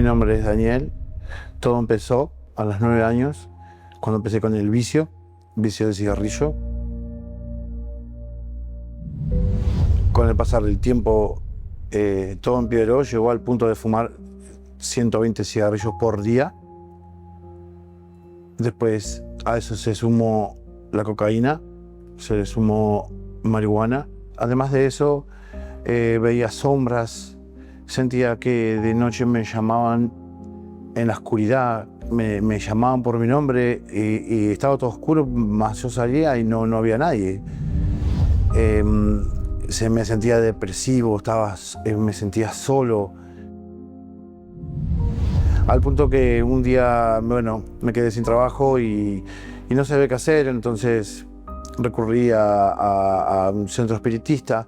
Mi nombre es Daniel. Todo empezó a los 9 años, cuando empecé con el vicio de cigarrillo. Con el pasar del tiempo, todo empeoró, llegó al punto de fumar 120 cigarrillos por día. Después a eso se sumó la cocaína, se le sumó marihuana. Además de eso, veía sombras, sentía que de noche me llamaban en la oscuridad, me llamaban por mi nombre y estaba todo oscuro, más yo salía y no había nadie. Me sentía depresivo, me sentía solo. Al punto que un día, bueno, me quedé sin trabajo y no sabía qué hacer, entonces recurrí a un centro espiritista,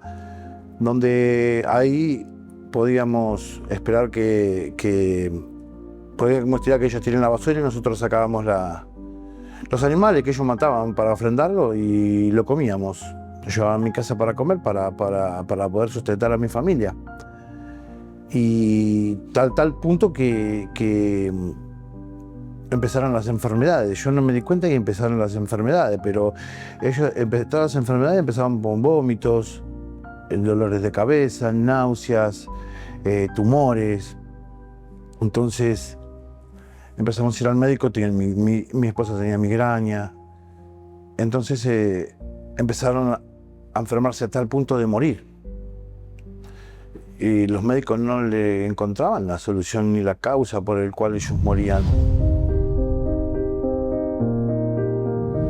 donde ahí podíamos esperar podíamos mostrar que ellos tienen la basura y nosotros sacábamos los animales que ellos mataban para ofrendarlo y lo comíamos. Lo llevaba a mi casa para comer, para poder sustentar a mi familia. Y tal punto que empezaron las enfermedades. Yo no me di cuenta que empezaron las enfermedades, pero todas las enfermedades empezaban con vómitos, dolores de cabeza, náuseas, tumores. Entonces empezamos a ir al médico, mi esposa tenía migraña. Entonces empezaron a enfermarse a tal punto de morir. Y los médicos no le encontraban la solución ni la causa por el cual ellos morían.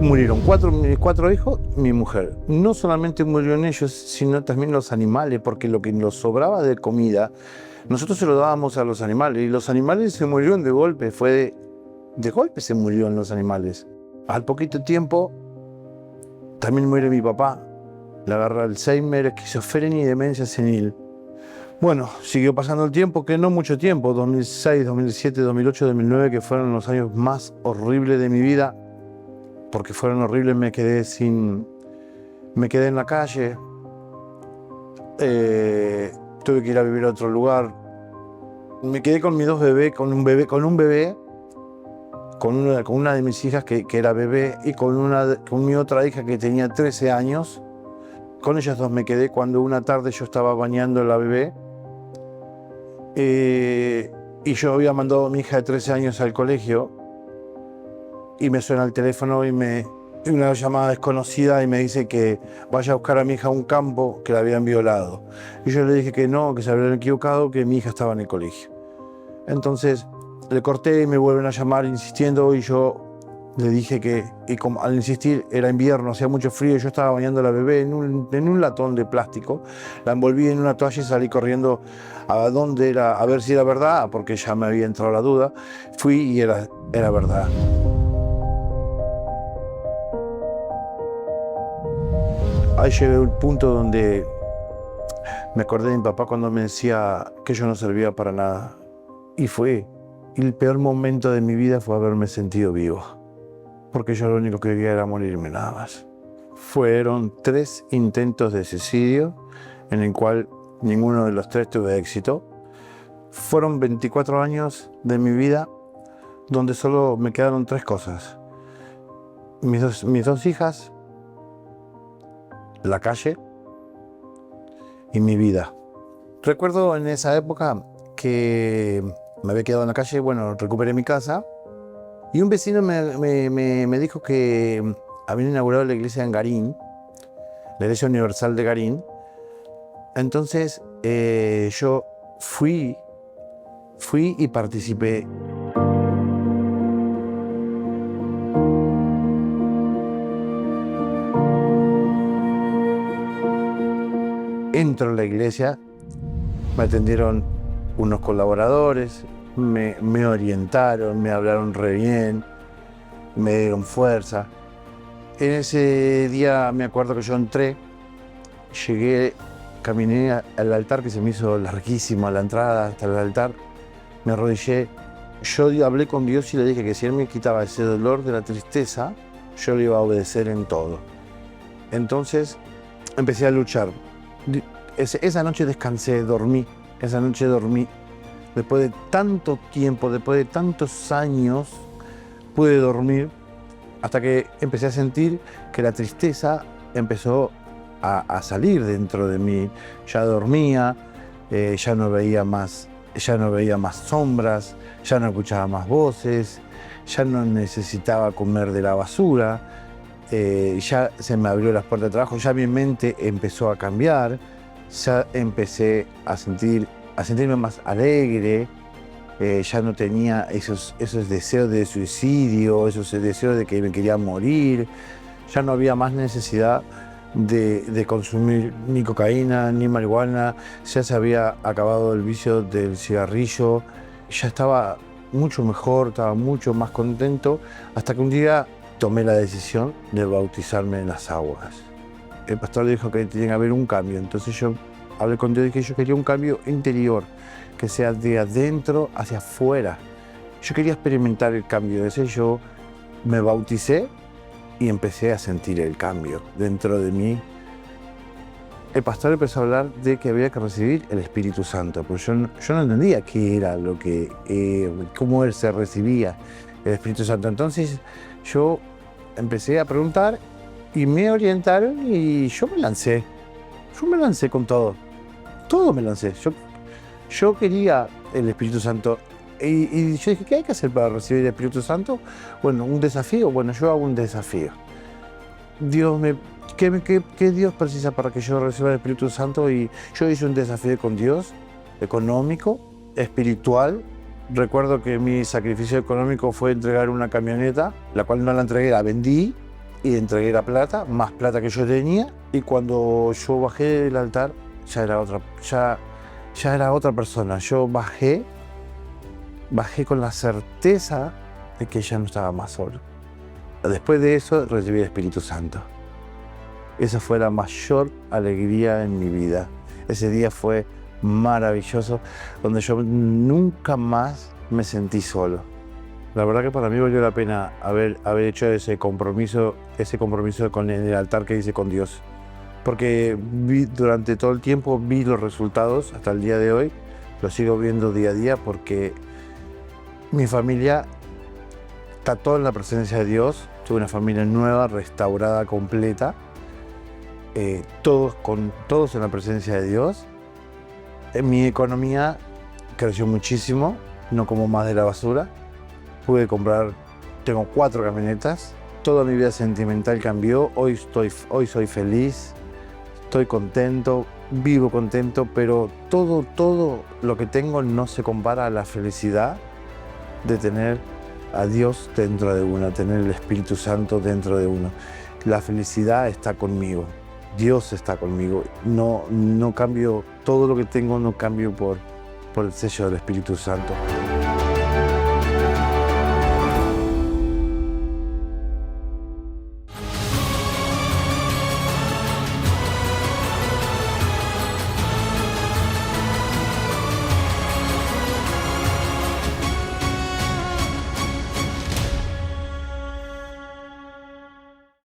Murieron mis cuatro hijos, mi mujer. No solamente murieron ellos, sino también los animales, porque lo que nos sobraba de comida, nosotros se lo dábamos a los animales, y los animales se murieron de golpe, de golpe se murieron los animales. Al poquito tiempo, también muere mi papá. Le agarra Alzheimer, esquizofrenia y demencia senil. Bueno, siguió pasando el tiempo, que no mucho tiempo, 2006, 2007, 2008, 2009, que fueron los años más horribles de mi vida, porque fueron horribles, me quedé en la calle, tuve que ir a vivir a otro lugar, me quedé con mis dos bebés, con una de mis hijas que era bebé y con mi otra hija que tenía 13 años. Con ellas dos me quedé cuando una tarde yo estaba bañando a la bebé y yo había mandado a mi hija de 13 años al colegio y me suena el teléfono y una llamada desconocida y me dice que vaya a buscar a mi hija a un campo que la habían violado. Y yo le dije que no, que se habían equivocado, que mi hija estaba en el colegio. Entonces le corté y me vuelven a llamar insistiendo y yo le dije y como al insistir era invierno, hacía mucho frío y yo estaba bañando a la bebé en un latón de plástico, la envolví en una toalla y salí corriendo a ver si era verdad, porque ya me había entrado la duda. Fui y era verdad. Ahí llegué a un punto donde me acordé de mi papá cuando me decía que yo no servía para nada. Y el peor momento de mi vida fue haberme sentido vivo, porque yo lo único que quería era morirme, nada más. Fueron 3 intentos de suicidio, en el cual ninguno de los 3 tuve éxito. Fueron 24 años de mi vida donde solo me quedaron 3 cosas. Mis dos hijas, la calle y mi vida. Recuerdo en esa época que me había quedado en la calle, bueno, recuperé mi casa y un vecino me dijo que habían inaugurado la iglesia en Garín, la Iglesia Universal de Garín. Entonces yo fui y participé. Entro en la iglesia, me atendieron unos colaboradores, me orientaron, me hablaron re bien, me dieron fuerza. En ese día me acuerdo que yo entré, llegué, caminé al altar, que se me hizo larguísimo, a la entrada hasta el altar, me arrodillé. Yo hablé con Dios y le dije que si Él me quitaba ese dolor de la tristeza, yo le iba a obedecer en todo. Entonces empecé a luchar. Esa noche descansé, dormí. Esa noche dormí después de tanto tiempo, después de tantos años, pude dormir hasta que empecé a sentir que la tristeza empezó a salir dentro de mí. Ya dormía, ya no veía más sombras, ya no escuchaba más voces, ya no necesitaba comer de la basura, ya se me abrió las puertas de trabajo, ya mi mente empezó a cambiar, ya empecé a sentirme más alegre, ya no tenía esos deseos de suicidio, esos deseos de que me quería morir, ya no había más necesidad de consumir ni cocaína ni marihuana, ya se había acabado el vicio del cigarrillo, ya estaba mucho mejor, estaba mucho más contento, hasta que un día tomé la decisión de bautizarme en las aguas. El pastor dijo que tenía que haber un cambio, entonces yo hablé con Dios y dije que yo quería un cambio interior, que sea de adentro hacia afuera. Yo quería experimentar el cambio, ese yo me bauticé y empecé a sentir el cambio dentro de mí. El pastor empezó a hablar de que había que recibir el Espíritu Santo, pero yo no entendía qué era lo que, cómo él se recibía el Espíritu Santo. Entonces yo empecé a preguntar y me orientaron y yo me lancé. Yo me lancé con todo me lancé. Yo quería el Espíritu Santo. Y yo dije, ¿qué hay que hacer para recibir el Espíritu Santo? Bueno, un desafío. Bueno, yo hago un desafío. ¿Qué Dios precisa para que yo reciba el Espíritu Santo? Y yo hice un desafío con Dios, económico, espiritual. Recuerdo que mi sacrificio económico fue entregar una camioneta, la cual no la entregué, la vendí y entregué la plata, más plata que yo tenía. Y cuando yo bajé del altar, ya era otra persona. Yo bajé con la certeza de que ya no estaba más solo. Después de eso recibí el Espíritu Santo. Esa fue la mayor alegría en mi vida. Ese día fue maravilloso, donde yo nunca más me sentí solo. La verdad que para mí valió la pena haber hecho ese compromiso con el altar que hice con Dios. Porque durante todo el tiempo vi los resultados hasta el día de hoy. Lo sigo viendo día a día porque mi familia está toda en la presencia de Dios. Tuve una familia nueva, restaurada, completa. Todos en la presencia de Dios. Mi economía creció muchísimo, no como más de la basura. Tengo 4 camionetas. Toda mi vida sentimental cambió. Hoy soy feliz, estoy contento, vivo contento, pero todo lo que tengo no se compara a la felicidad de tener a Dios dentro de uno, tener el Espíritu Santo dentro de uno. La felicidad está conmigo, Dios está conmigo. No cambio todo lo que tengo, no cambio por el sello del Espíritu Santo.